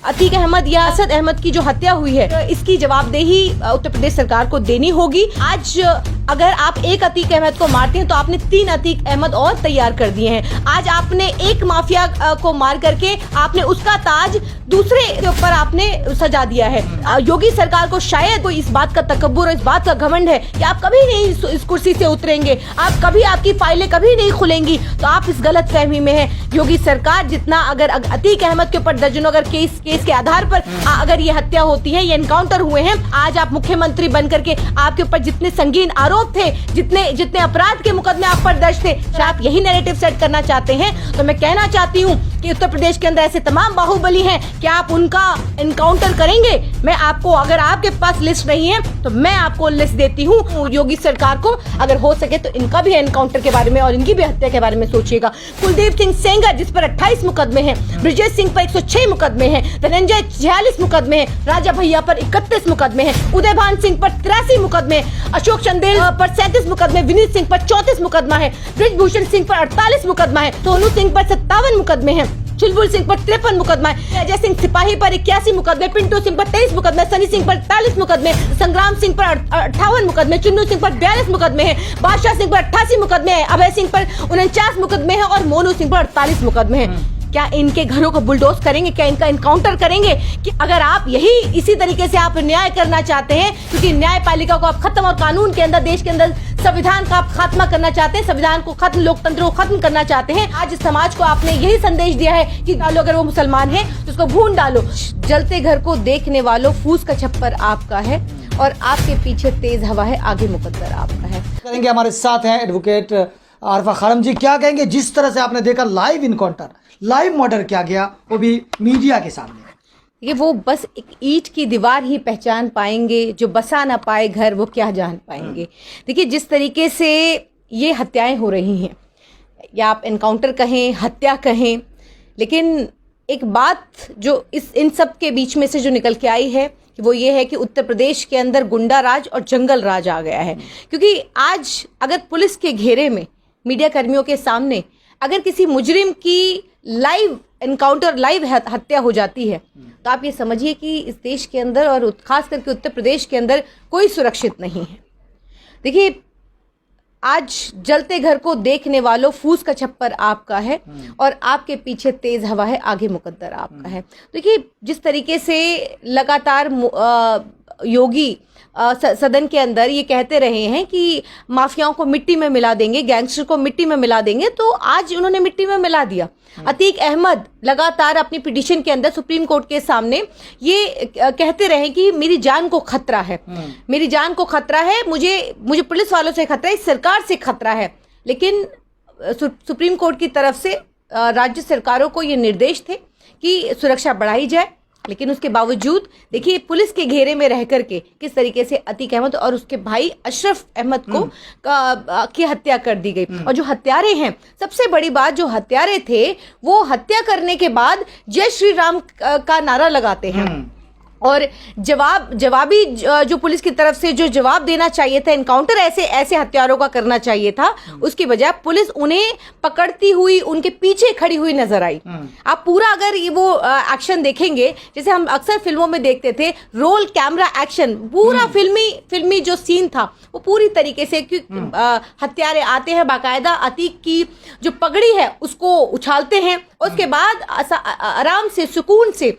अतीक अहमद या असद अहमद की जो हत्या हुई है, इसकी जवाबदेही उत्तर प्रदेश सरकार को देनी होगी। आज अगर आप एक अतीक अहमद को मारते हैं तो आपने 3 अतीक अहमद और तैयार कर दिए हैं। आज आपने एक माफिया को मार करके आपने उसका ताज दूसरे के ऊपर आपने सजा दिया है। योगी सरकार को शायद कोई इस बात का तकब्बुर और इस बात का घमंड है कि आप कभी नहीं इस कुर्सी से उतरेंगे, आप कभी, आपकी फाइलें कभी नहीं खुलेंगी, तो आप इस गलत फहमी में है। योगी सरकार जितना अगर अतीक अहमद के ऊपर दर्जनों अगर केस के आधार पर अगर ये हत्या होती है, ये एनकाउंटर हुए हैं, आज आप मुख्यमंत्री बन करके आपके ऊपर जितने संगीन आरोप थे, जितने अपराध के मुकदमे आप पर दर्ज थे, आप यही नैरेटिव सेट करना चाहते हैं, तो मैं कहना चाहती हूँ कि उत्तर प्रदेश के अंदर ऐसे तमाम बाहुबली हैं कि आप उनका एनकाउंटर करेंगे। मैं आपको, अगर आपके पास लिस्ट नहीं है तो मैं आपको लिस्ट देती हूँ। योगी सरकार को अगर हो सके तो इनका भी एनकाउंटर के बारे में और इनकी भी हत्या के बारे में सोचिएगा। कुलदीप सिंह सेंगर जिस पर 28 मुकदमे हैं, ब्रिजेश सिंह पर 106 मुकदमे हैं, धनंजय 46 मुकदमे हैं, राजा भैया पर 31 मुकदमे हैं, उदयभान सिंह पर 83 मुकदमे हैं, अशोक चंदेल पर 37 मुकदमे, विनीत सिंह पर 34 मुकदमा है, ब्रिजभूषण सिंह पर 48 मुकदमा है, सोनू सिंह पर 57 मुकदमे हैं, चुलबुल सिंह पर 53 मुकदमा है, अजय सिंह सिपाही पर 81 मुकदमे, पिंटू सिंह पर 23 मुकदमे, सनी सिंह पर 48 मुकदमे, संग्राम सिंह पर 58 मुकदमे, चुन्नू सिंह पर 42 मुकदमे हैं, बादशाह सिंह पर 88 मुकदमे हैं, अभय सिंह पर 49 मुकदमे हैं और मोनू सिंह पर 48 मुकदमे हैं। क्या इनके घरों को बुलडोज करेंगे? क्या इनका एनकाउंटर करेंगे? कि अगर आप इसी तरीके से आप न्याय करना चाहते हैं, क्योंकि न्यायपालिका को आप खत्म और कानून के अंदर, देश के अंदर संविधान का आप खात्मा करना चाहते हैं, संविधान को खत्म, लोकतंत्र को खत्म करना चाहते हैं, आज समाज को आपने यही संदेश दिया है कि डालो, अगर वो मुसलमान है तो उसको भून डालो। जलते घर को देखने वालों, फूस का छप्पर आपका है और आपके पीछे तेज हवा है, आगे मुकद्दर आपका है। करेंगे हमारे साथ हैं एडवोकेट आरफा खानम जी। क्या कहेंगे जिस तरह से आपने देखा लाइव इनकाउंटर, लाइव मर्डर किया गया, वो भी मीडिया के सामने? ये वो बस एक ईंट की दीवार ही पहचान पाएंगे, जो बसा ना पाए घर वो क्या जान पाएंगे। देखिए जिस तरीके से ये हत्याएं हो रही हैं, या आप एनकाउंटर कहें, हत्या कहें, लेकिन एक बात जो इन सब के बीच में से जो निकल के आई है कि वो ये है कि उत्तर प्रदेश के अंदर गुंडा राज और जंगल राज आ गया है। क्योंकि आज अगर पुलिस के घेरे में, मीडिया कर्मियों के सामने अगर किसी मुजरिम की लाइव एनकाउंटर, लाइव हत्या हो जाती है, तो आप ये समझिए कि इस देश के अंदर और खास करके उत्तर प्रदेश के अंदर कोई सुरक्षित नहीं है। देखिए आज जलते घर को देखने वालों, फूस का छप्पर आपका है और आपके पीछे तेज हवा है, आगे मुकद्दर आपका है। देखिए जिस तरीके से लगातार योगी सदन के अंदर ये कहते रहे हैं कि माफियाओं को मिट्टी में मिला देंगे, गैंगस्टर को मिट्टी में मिला देंगे, तो आज उन्होंने मिट्टी में मिला दिया। अतीक अहमद लगातार अपनी पिटीशन के अंदर सुप्रीम कोर्ट के सामने ये कहते रहे कि मेरी जान को खतरा है, मेरी जान को खतरा है, मुझे पुलिस वालों से खतरा है, इस सरकार से खतरा है। लेकिन सुप्रीम कोर्ट की तरफ से राज्य सरकारों को ये निर्देश थे कि सुरक्षा बढ़ाई जाए, लेकिन उसके बावजूद देखिए पुलिस के घेरे में रह करके किस तरीके से अतीक अहमद और उसके भाई अशरफ अहमद को की हत्या कर दी गई। और जो हत्यारे हैं, सबसे बड़ी बात, जो हत्यारे थे वो हत्या करने के बाद जय श्री राम का नारा लगाते हैं और जवाबी जो पुलिस की तरफ से जो जवाब देना चाहिए था, एनकाउंटर ऐसे हत्यारों का करना चाहिए था, उसकी बजाय पुलिस उन्हें पकड़ती हुई उनके पीछे खड़ी हुई नजर आई। आप पूरा अगर ये वो एक्शन देखेंगे, जैसे हम अक्सर फिल्मों में देखते थे, रोल कैमरा एक्शन, पूरा फिल्मी जो सीन था वो पूरी तरीके से, हत्यारे आते हैं, बाकायदा अतीक की जो पगड़ी है उसको उछालते हैं, उसके बाद आराम से, सुकून से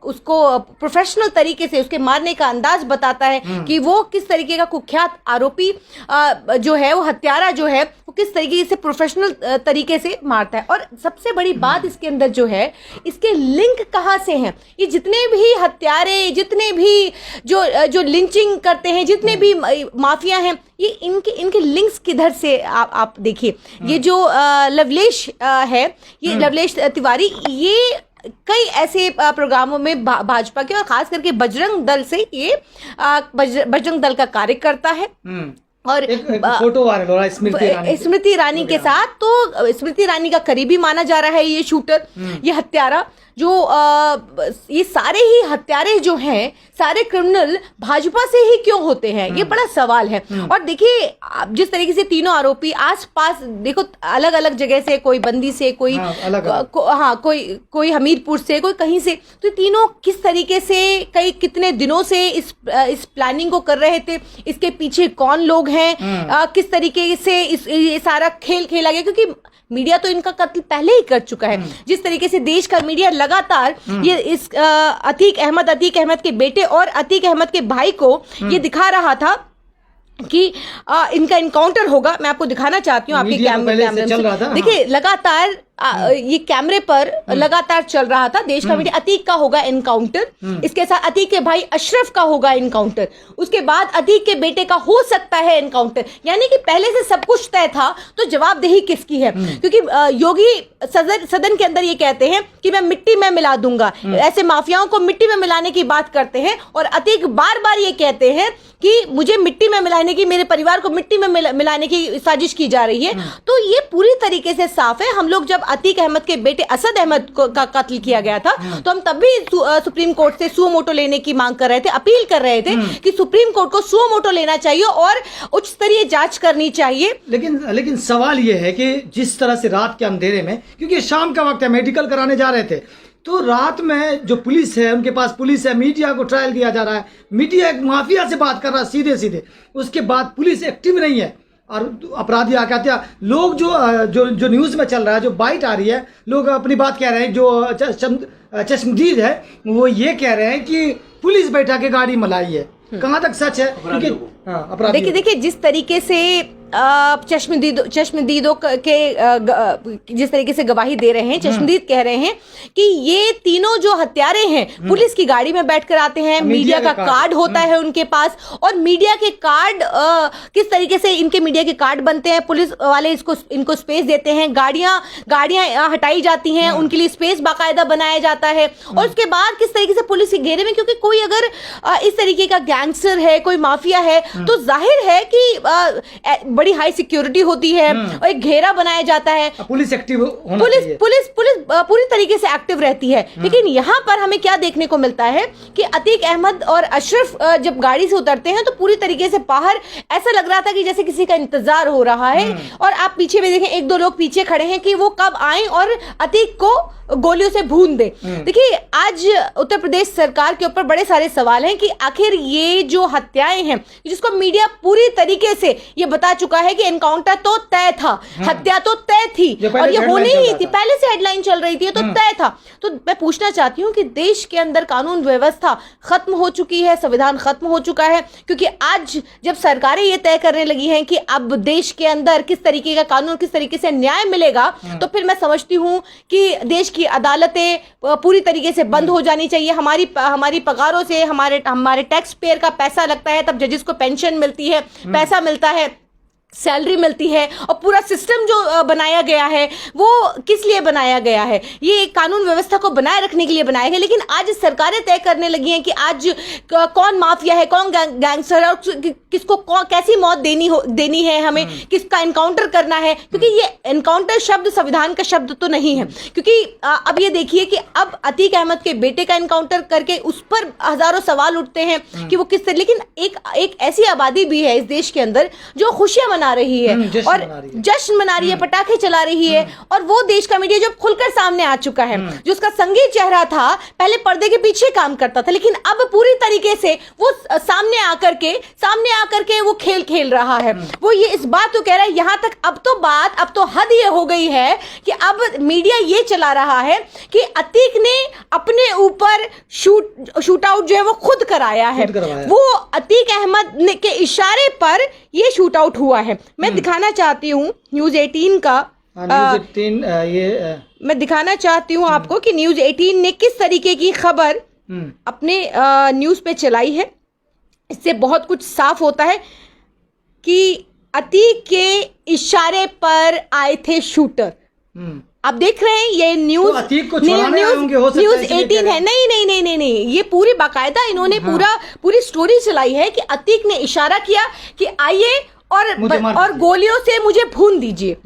उसको प्रोफेशनल तरीके से उसके मारने का अंदाज बताता है कि वो किस तरीके का कुख्यात आरोपी जो है, वो हत्यारा जो है, वो किस तरीके से प्रोफेशनल तरीके से मारता है। और सबसे बड़ी बात इसके अंदर जो है, इसके लिंक कहाँ से हैं? ये जितने भी हत्यारे, जितने भी जो लिंचिंग करते हैं, जितने भी माफिया हैं, ये इनके लिंक्स किधर से आप देखिए। ये जो लवलेश है, ये लवलेश तिवारी, ये कई ऐसे प्रोग्रामों में भाजपा के और खास करके बजरंग दल से ये बजरंग दल का कार्य करता है। और फोटो वायरल हो रहा है स्मृति ईरानी के साथ, तो स्मृति ईरानी का करीबी माना जा रहा है ये शूटर, ये हत्यारा, जो ये सारे ही हत्यारे जो हैं, सारे क्रिमिनल भाजपा से ही क्यों होते हैं, ये बड़ा सवाल है। और देखिए जिस तरीके से तीनों आरोपी आसपास देखो अलग अलग जगह से, कोई बंदी से, कोई कोई हमीरपुर से, कोई कहीं से, तो तीनों किस तरीके से कई कितने दिनों से इस प्लानिंग को कर रहे थे, इसके पीछे कौन लोग हैं, किस तरीके से ये सारा खेल खेला गया, क्योंकि मीडिया तो इनका कत्ल पहले ही कर चुका है। जिस तरीके से देश का मीडिया लगातार ये इस अतीक अहमद के बेटे और अतीक अहमद के भाई को ये दिखा रहा था कि इनका इनकाउंटर होगा। मैं आपको दिखाना चाहती हूँ आपके कैमरे से। देखिए लगातार ये कैमरे पर लगातार चल रहा था देश का मीडिया, अतीक का होगा इनकाउंटर, इसके साथ अतीक के भाई अशरफ का होगा इनकाउंटर, उसके बाद अतीक के बेटे का हो सकता है इनकाउंटर। यानी कि पहले से सब कुछ तय था, तो जवाबदेही किसकी है? क्योंकि योगी सदन के अंदर ये कहते हैं कि मैं मिट्टी में मिला दूंगा, ऐसे माफियाओं को मिट्टी में मिलाने की बात करते हैं, और अतीक बार बार ये कहते हैं कि मुझे मिट्टी में मिलाने की, मेरे परिवार को मिट्टी में मिलाने की साजिश की जा रही है। तो ये पूरी तरीके से साफ है। हम लोग जब अतीक अहमद के बेटे असद अहमद का कत्ल किया गया था, तो हम तब भी सुप्रीम कोर्ट से सुओ मोटो लेने की मांग कर रहे थे, अपील कर रहे थे कि सुप्रीम कोर्ट को सुओ मोटो लेना चाहिए और उच्च स्तरीय जांच करनी चाहिए। लेकिन सवाल यह है कि जिस तरह से रात के अंधेरे में, क्योंकि शाम का वक्त है, मेडिकल कराने जा रहे थे, तो रात में जो पुलिस है, उनके पास पुलिस है, मीडिया को ट्रायल दिया जा रहा है, मीडिया एक माफिया से बात कर रहा है सीधे सीधे, उसके बाद पुलिस एक्टिव नहीं है और अपराधी आके आते हैं। लोग जो न्यूज़ में चल रहा है, जो बाइट आ रही है, लोग अपनी बात कह रहे हैं। जो चश्मदीद है वो ये कह रहे हैं कि पुलिस बैठा के गाड़ी मलाई है। कहाँ तक सच है? क्योंकि देखिए जिस तरीके से चश्मदीदों के जिस तरीके से गवाही दे रहे हैं, चश्मदीद कह रहे हैं कि ये तीनों जो हत्यारे हैं पुलिस की गाड़ी में बैठकर आते हैं, मीडिया का कार्ड होता है उनके पास, और मीडिया के कार्ड किस तरीके से इनके मीडिया के कार्ड बनते हैं, पुलिस वाले इनको स्पेस देते हैं, गाड़ियां हटाई जाती हैं, उनके लिए स्पेस बाकायदा बनाया जाता है, और उसके बाद किस तरीके से पुलिस के घेरे में, क्योंकि कोई अगर इस तरीके का गैंगस्टर है, कोई माफिया है, तो जाहिर है कि बड़ी हाई सिक्योरिटी होती है और एक घेरा बनाया जाता है, पुलिस एक्टिव होना चाहिए। पुलिस पूरी तरीके से एक्टिव रहती है। लेकिन यहाँ पर हमें क्या देखने को मिलता है कि अतीक अहमद और अशरफ जब गाड़ी से उतरते हैं तो पूरी तरीके से बाहर ऐसा लग रहा था कि जैसे किसी का इंतजार हो रहा है, और आप पीछे भी देखें, एक दो लोग पीछे खड़े हैं कि वो कब आए और अतीक को गोलियों से भून दे। देखिए आज उत्तर प्रदेश सरकार के ऊपर बड़े सारे सवाल हैं कि आखिर ये जो हत्याएं हैं, जिसको मीडिया पूरी तरीके से ये बता चुका है कि एनकाउंटर तो तय था, हत्या तो तय थी और ये होनी ही थी, पहले से हेडलाइन चल रही थी, तो तय था। तो मैं पूछना चाहती हूँ कि देश के अंदर कानून व्यवस्था खत्म हो चुकी है, संविधान खत्म हो चुका है, क्योंकि आज जब सरकारें ये तय करने लगी हैं कि अब देश के अंदर किस तरीके का कानून, किस तरीके से न्याय मिलेगा, तो फिर मैं समझती हूँ कि देश की अदालतें पूरी तरीके से बंद हो जानी चाहिए। हमारी पगारों से हमारे टैक्स पेयर का पैसा लगता है, तब जजेस को पेंशन मिलती है, पैसा मिलता है, सैलरी मिलती है, और पूरा सिस्टम जो बनाया गया है वो किस लिए बनाया गया है? ये कानून व्यवस्था को बनाए रखने के लिए बनाया गया। लेकिन आज सरकारें तय करने लगी हैं कि आज कौन माफिया है, कौन गैंगस्टर है, और किसको कैसी मौत देनी है, हमें किसका एनकाउंटर करना है, क्योंकि ये एनकाउंटर शब्द संविधान का शब्द तो नहीं है। क्योंकि अब ये देखिए कि अब अतीक अहमद के बेटे का एनकाउंटर करके उस पर हजारों सवाल उठते हैं कि वो किस तरह, लेकिन एक ऐसी आबादी भी है इस देश के अंदर जो खुशियां मना रही है और जश्न मना रही है, पटाखे चला रही है, और वो देश का मीडिया जो खुलकर सामने आ चुका है, जो उसका संगीत चेहरा था, पहले पर्दे के पीछे काम करता था, लेकिन अब पूरी तरीके से वो सामने आकर के वो खेल रहा है। वो ये इस बात को कह रहा है, यहां तक अब तो हद ये हो गई है कि अब मीडिया ये चला रहा है कि अतीक ने अपने ऊपर शूट आउट जो है वो खुद कराया है। वो अतीक अहमद के इशारे पर ये शूट आउट हुआ है। मैं दिखाना चाहती हूँ न्यूज 18 का, मैं दिखाना चाहती हूँ आपको कि न्यूज 18 ने किस तरीके की खबर अपने न्यूज पे चलाई है। इससे बहुत कुछ साफ होता है कि अतीक के इशारे पर आए थे शूटर। आप देख रहे हैं ये न्यूज 18 है। नहीं, ये पूरी बाकायदा इन्होंने पूरी स्टोरी चलाई है कि अतीक ने इशारा किया कि आइए और गोलियों से मुझे भून दीजिए,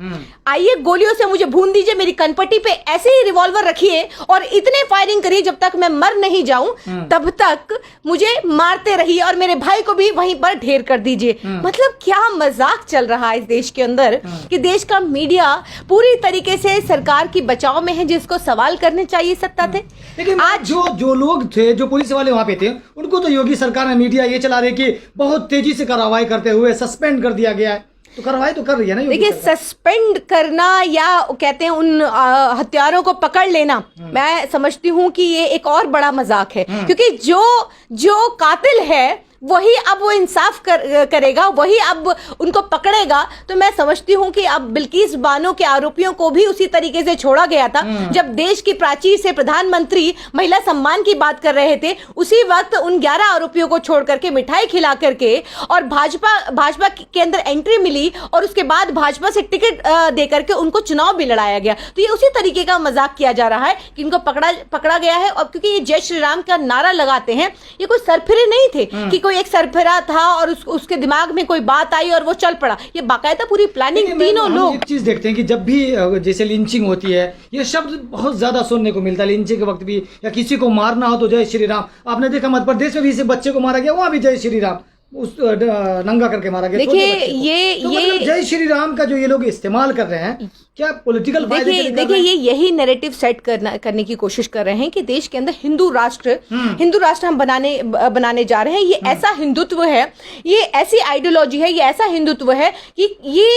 आइए गोलियों से मुझे भून दीजिए, मेरी कनपट्टी पे ऐसे ही रिवॉल्वर रखिए और इतने फायरिंग करिए जब तक मैं मर नहीं जाऊं, तब तक मुझे मारते रहिए और मेरे भाई को भी वहीं पर ढेर कर दीजिए। मतलब क्या मजाक चल रहा है इस देश के अंदर कि देश का मीडिया पूरी तरीके से सरकार की बचाव में है, जिसको सवाल करने चाहिए सत्ता थे। लेकिन आज जो लोग थे, जो पुलिस वाले वहां पे थे, उनको तो योगी सरकार ने मीडिया ये चला रही कि बहुत तेजी से कार्रवाई करते हुए सस्पेंड कर दिया गया है, तो कार्रवाई तो कर रही है ना। देखिए, सस्पेंड करना या कहते हैं उन हत्यारों को पकड़ लेना, मैं समझती हूं कि ये एक और बड़ा मजाक है, क्योंकि जो कातिल है वही अब वो इंसाफ करेगा, वही अब उनको पकड़ेगा। तो मैं समझती हूं कि अब बिल्किस बानो के आरोपियों को भी उसी तरीके से छोड़ा गया था। जब देश की प्राचीर से प्रधानमंत्री महिला सम्मान की बात कर रहे थे, उसी वक्त उन 11 आरोपियों को छोड़ करके, मिठाई खिला करके, और भाजपा के अंदर एंट्री मिली और उसके बाद भाजपा से टिकट दे करके उनको चुनाव भी लड़ाया गया। तो ये उसी तरीके का मजाक किया जा रहा है कि इनको पकड़ा गया है। और क्योंकि ये जय श्री राम का नारा लगाते हैं, ये कोई सरफिरे नहीं थे कि कोई एक सरफिरा था और उसके दिमाग में कोई बात आई और वो चल पड़ा। ये बाकायदा पूरी प्लानिंग, तीनों लोग। एक चीज देखते हैं कि जब भी जैसे लिंचिंग होती है, ये शब्द बहुत ज्यादा सुनने को मिलता है लिंचिंग के वक्त भी, या किसी को मारना हो तो जय श्री राम। आपने देखा मध्य प्रदेश में भी इसे बच्चे को मारा गया, वहां भी जय श्री राम उस नंगा करके मारा गया। देखिए ये मतलब जय श्री राम का जो ये लोग इस्तेमाल कर रहे हैं, क्या पॉलिटिकल फायदे के लिए कर रहे हैं? ये यही नैरेटिव सेट करने की कोशिश कर रहे हैं कि देश के अंदर हिंदू राष्ट्र हम बनाने जा रहे हैं। ये ऐसा हिंदुत्व है, ये ऐसी आइडियोलॉजी है, ये ऐसा हिंदुत्व है कि ये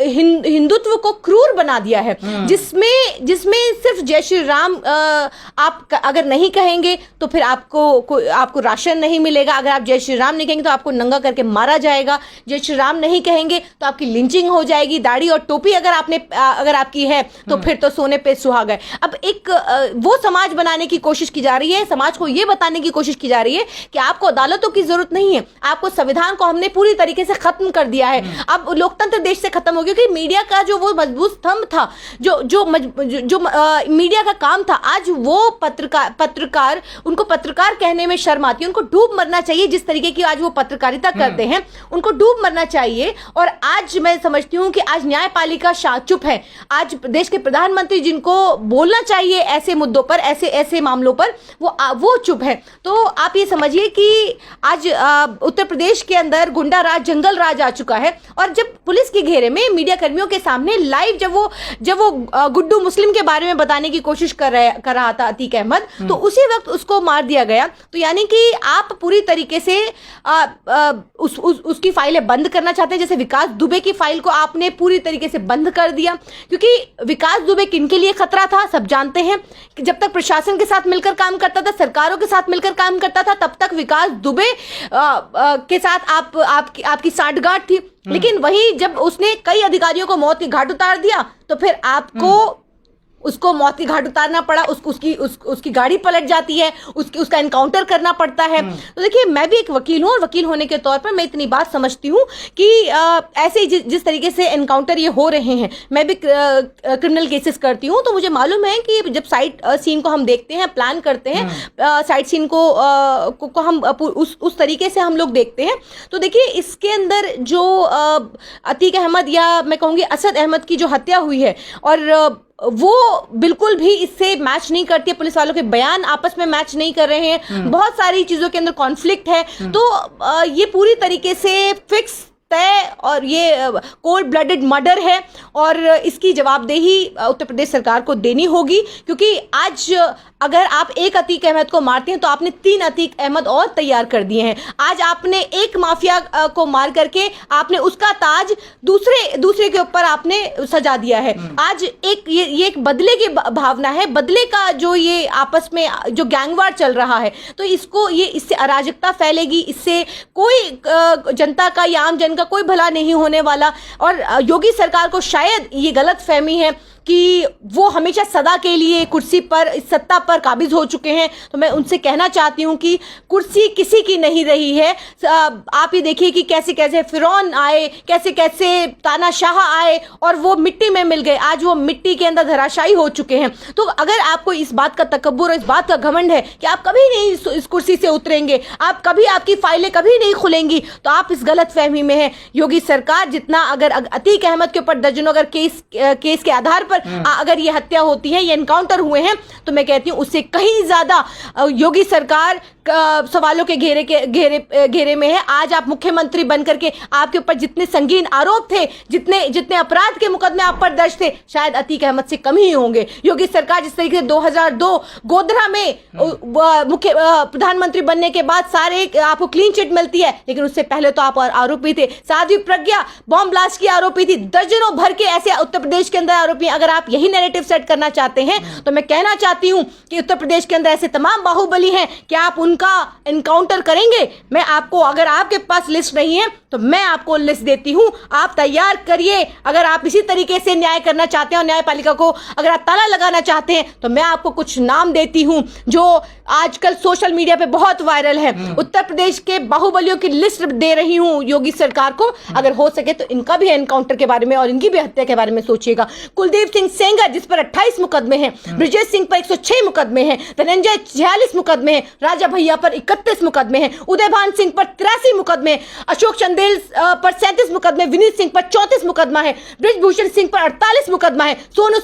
हिंदुत्व को क्रूर बना दिया है, जिसमें सिर्फ जय श्री राम आप अगर नहीं कहेंगे तो फिर आपको राशन नहीं मिलेगा। अगर आप जय श्री राम नहीं कहेंगे तो आपको नंगा करके मारा जाएगा। जय श्री राम नहीं कहेंगे तो आपकी लिंचिंग हो जाएगी। दाढ़ी और टोपी अगर आपकी है तो फिर तो सोने पे सुहागा है। अब एक वो समाज बनाने की कोशिश की जा रही है, समाज को ये बताने की कोशिश की जा रही है कि आपको अदालतों की जरूरत नहीं है, आपको संविधान को हमने पूरी तरीके से खत्म कर दिया है। अब लोकतंत्र देश से खत्म हो गया, क्योंकि मीडिया का जो वो मजबूत स्तंभ था, जो मीडिया का काम था, आज वो पत्रकार उनको पत्रकार कहने में शर्म आती है। उनको डूब मरना चाहिए, जिस तरीके की आज वो पत्रकारिता करते हैं, उनको डूब मरना चाहिए। और आज मैं समझती हूं कि आज न्यायपालिका चुप है। आज देश के प्रधानमंत्री जिनको बोलना चाहिए ऐसे मुद्दों पर, ऐसे मामलों पर, वो चुप है। तो आप ये समझिए कि आज उत्तर प्रदेश के अंदर गुंडा राज, जंगल राज आ चुका है। और जब पुलिस के घेरे में मीडिया कर्मियों के सामने लाइव जब वो गुड्डू मुस्लिम के बारे में बताने की कोशिश कर रहा था अतीक अहमद, तो उसी वक्त उसको मार दिया गया। तो यानी कि आप पूरी तरीके से उसकी फाइलें बंद करना चाहते हैं। जैसे विकास दुबे की फाइल को आपने पूरी तरीके से बंद कर दिया, क्योंकि विकास दुबे किनके लिए खतरा था सब जानते हैं कि जब तक प्रशासन के साथ मिलकर काम करता था, सरकारों के साथ मिलकर काम करता था, तब तक विकास दुबे के साथ आपकी सांठगांठ थी। लेकिन वही जब उसने कई अधिकारियों को मौत के घाट उतार दिया, तो फिर आपको उसको मौत की घाट उतारना पड़ा, उसकी गाड़ी पलट जाती है, उसका एनकाउंटर करना पड़ता है। तो देखिए, मैं भी एक वकील हूँ और वकील होने के तौर पर मैं इतनी बात समझती हूँ कि ऐसे जिस तरीके से एनकाउंटर ये हो रहे हैं, मैं भी क्रिमिनल केसेस करती हूँ, तो मुझे मालूम है कि जब साइट सीन को हम देखते हैं, प्लान करते हैं, साइट सीन को हम उस तरीके से हम लोग देखते हैं। तो देखिए, इसके अंदर जो अतीक अहमद या मैं कहूँगी असद अहमद की जो हत्या हुई है, और वो बिल्कुल भी इससे मैच नहीं करती है। पुलिस वालों के बयान आपस में मैच नहीं कर रहे हैं, बहुत सारी चीजों के अंदर कॉन्फ्लिक्ट है। तो ये पूरी तरीके से फिक्स तय और ये कोल्ड ब्लडेड मर्डर है, और इसकी जवाबदेही उत्तर प्रदेश सरकार को देनी होगी। क्योंकि आज अगर आप एक अतीक अहमद को मारते हैं तो आपने 3 अतीक अहमद और तैयार कर दिए हैं। आज आपने एक माफिया को मार करके आपने उसका ताज दूसरे के ऊपर आपने सजा दिया है। आज ये एक बदले की भावना है, बदले का जो ये आपस में जो गैंगवार चल रहा है, तो इससे अराजकता फैलेगी, इससे कोई जनता का या आम जन का कोई भला नहीं होने वाला। और योगी सरकार को शायद ये गलत फहमी है कि वो हमेशा सदा के लिए कुर्सी पर, इस सत्ता पर काबिज हो चुके हैं। तो मैं उनसे कहना चाहती हूँ कि कुर्सी किसी की नहीं रही है। आप ही देखिए कि कैसे कैसे फिरौन आए, कैसे कैसे तानाशाह आए और वो मिट्टी में मिल गए, आज वो मिट्टी के अंदर धराशायी हो चुके हैं। तो अगर आपको इस बात का तकब्बुर और इस बात का घमंड है कि आप कभी नहीं इस कुर्सी से उतरेंगे, आप कभी, आपकी फाइलें कभी नहीं खुलेंगी, तो आप इस गलत फहमी में है। योगी सरकार जितना, अगर अतीक अहमद के ऊपर दर्जनों अगर केस के आधार पर अगर ये हत्या होती है, ये एनकाउंटर हुए हैं, तो मैं कहती हूँ उससे कहीं ज्यादा योगी सरकार सवालों के घेरे में है। आज आप मुख्यमंत्री बनकर के आपके ऊपर जितने संगीन आरोप थे, जितने अपराध के मुकदमे आप पर दर्ज थे, शायद अतीक अहमद से कम ही होंगे। योगी सरकार जिस तरीके से 2002 गोधरा में मुख्य प्रधानमंत्री बनने के बाद सारे आपको क्लीन चिट मिलती है, लेकिन उससे पहले तो आप आरोपी थे। साध्वी प्रज्ञा बॉम्ब ब्लास्ट की आरोपी थी, दर्जनों भर के ऐसे उत्तर प्रदेश के अंदर आरोपी। अगर आप यही नैरेटिव सेट करना चाहते हैं तो मैं कहना चाहती हूं कि उत्तर प्रदेश के अंदर ऐसे तमाम बाहुबली हैं कि आप उनका एनकाउंटर करेंगे। मैं आपको, अगर आपके पास लिस्ट नहीं है तो मैं आपको लिस्ट देती हूं, आप तैयार करिए। अगर आप इसी तरीके से न्याय करना चाहते हैं और न्यायपालिका को अगर आप ताला लगाना चाहते हैं तो मैं आपको कुछ नाम देती हूं जो आजकल सोशल मीडिया पे बहुत वायरल है। उत्तर प्रदेश के बाहुबलियों की लिस्ट दे रही हूं योगी सरकार को। अगर हो सके तो इनका भी एनकाउंटर के बारे में और इनकी भी हत्या के बारे में सोचिएगा। कुलदीप सिंह सेंगर जिस पर 28 मुकदमे हैं, ब्रिजेश सिंह पर 106 मुकदमे हैं, धनंजय 46 मुकदमे हैं, राजा भैया पर 31 मुकदमे हैं, उदयभान सिंह पर 83 मुकदमे, अशोक चंदेल पर 37 मुकदमे, विनीत सिंह पर 34 मुकदमा है, ब्रिजभूषण सिंह पर 48 मुकदमा है, सोनू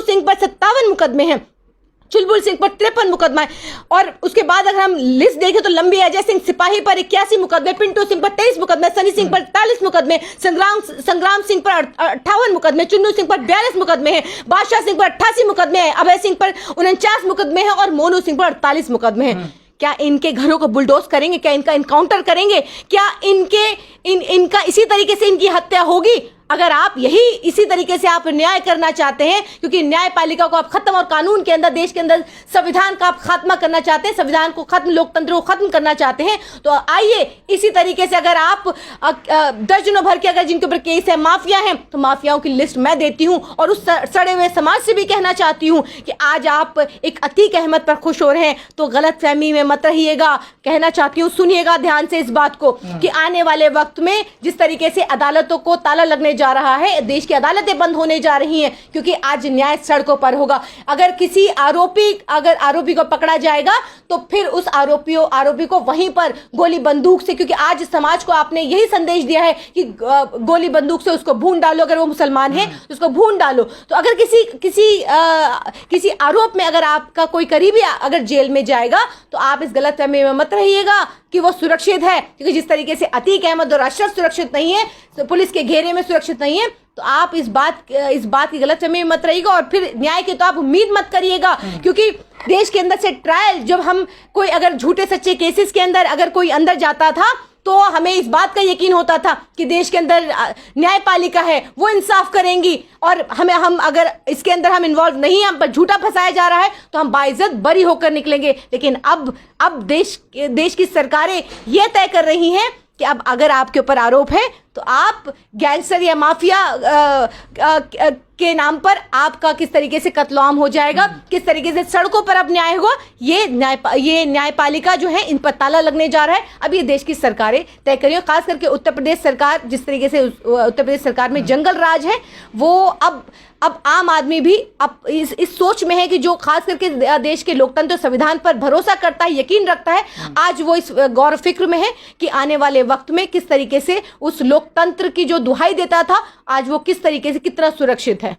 सिंह पर 57 मुकदमे हैं, चुलबुल सिंह पर 53 मुकदमा है। और उसके बाद अगर हम लिस्ट देखें तो लंबी है। अजय सिंह सिपाही पर 81 मुकदमे, पिंटू सिंह पर 23 मुकदमे, सनी सिंह पर 43 मुकदमे, संग्राम सिंह पर 58 मुकदमे, चुन्नू सिंह पर 42 मुकदमे हैं, बादशाह सिंह पर 88 मुकदमे हैं, अभय सिंह पर 49 मुकदमे हैं और मोनू सिंह पर 48 मुकदमे हैं। क्या इनके घरों को बुलडोज करेंगे? क्या इनका इनकाउंटर करेंगे? क्या इनका इसी तरीके से इनकी हत्या होगी? अगर आप यही इसी तरीके से आप न्याय करना चाहते हैं, क्योंकि न्यायपालिका को आप खत्म और कानून के अंदर, देश के अंदर संविधान का आप खात्मा करना चाहते हैं, संविधान को खत्म, लोकतंत्र को खत्म करना चाहते हैं, तो आइए इसी तरीके से अगर आप दर्जनों भर के अगर जिनके ऊपर केस है, माफिया हैं, तो माफियाओं की लिस्ट मैं देती हूं। और उस सड़े हुए समाज से भी कहना चाहती हूं कि आज आप एक अतीक अहमद पर खुश हो रहे हैं तो गलत फहमी में मत रहिएगा। कहना चाहती हूँ, सुनिएगा ध्यान से इस बात को कि आने वाले वक्त में जिस तरीके से अदालतों को ताला लगने जा रहा है, देश की अदालतें बंद होने जा रही हैं, क्योंकि आज न्याय सड़कों पर होगा। अगर किसी आरोपी को पकड़ा जाएगा तो फिर उस आरोपी को वहीं पर गोली बंदूक से, क्योंकि आज समाज को आपने यही संदेश दिया है कि गोली बंदूक से उसको भून डालो, अगर वो मुसलमान है तो उसको भून डालो। तो अगर किसी आरोप में अगर आपका कोई करीबी अगर जेल में जाएगा तो आप इस गलत फहमी में मत रहिएगा कि वो सुरक्षित है, क्योंकि जिस तरीके से अतीक अहमद और अशरफ सुरक्षित नहीं है, तो पुलिस के घेरे में सुरक्षित नहीं है, तो आप इस बात की गलतफहमी में मत रहिएगा। और फिर न्याय की तो आप उम्मीद मत करिएगा, क्योंकि देश के अंदर से ट्रायल, जब हम कोई अगर झूठे सच्चे केसेस के अंदर अगर कोई अंदर जाता था तो हमें इस बात का यकीन होता था कि देश के अंदर न्यायपालिका है, वो इंसाफ करेंगी, और हम अगर इसके अंदर हम इन्वॉल्व नहीं हैं, हम पर झूठा फंसाया जा रहा है, तो हम बाइज्जत बरी होकर निकलेंगे। लेकिन अब देश की सरकारें ये तय कर रही हैं कि अब अगर आपके ऊपर आरोप है तो आप गैंगस्टर या माफिया के नाम पर आपका किस तरीके से कत्लेआम हो जाएगा, किस तरीके से सड़कों पर अब न्याय होगा, ये न्यायपालिका जो है इन पर ताला लगने जा रहा है। अब ये देश की सरकारें तय करिए। खास करके उत्तर प्रदेश सरकार, जिस तरीके से उत्तर प्रदेश सरकार में जंगल राज है, वो अब आम आदमी भी अब इस सोच में है कि जो खास करके देश के लोकतंत्र संविधान पर भरोसा करता है, यकीन रखता है, आज वो इस गौर फिक्र में है कि आने वाले वक्त में किस तरीके से उस लोकतंत्र की जो दुहाई देता था, आज वो किस तरीके से कितना सुरक्षित है।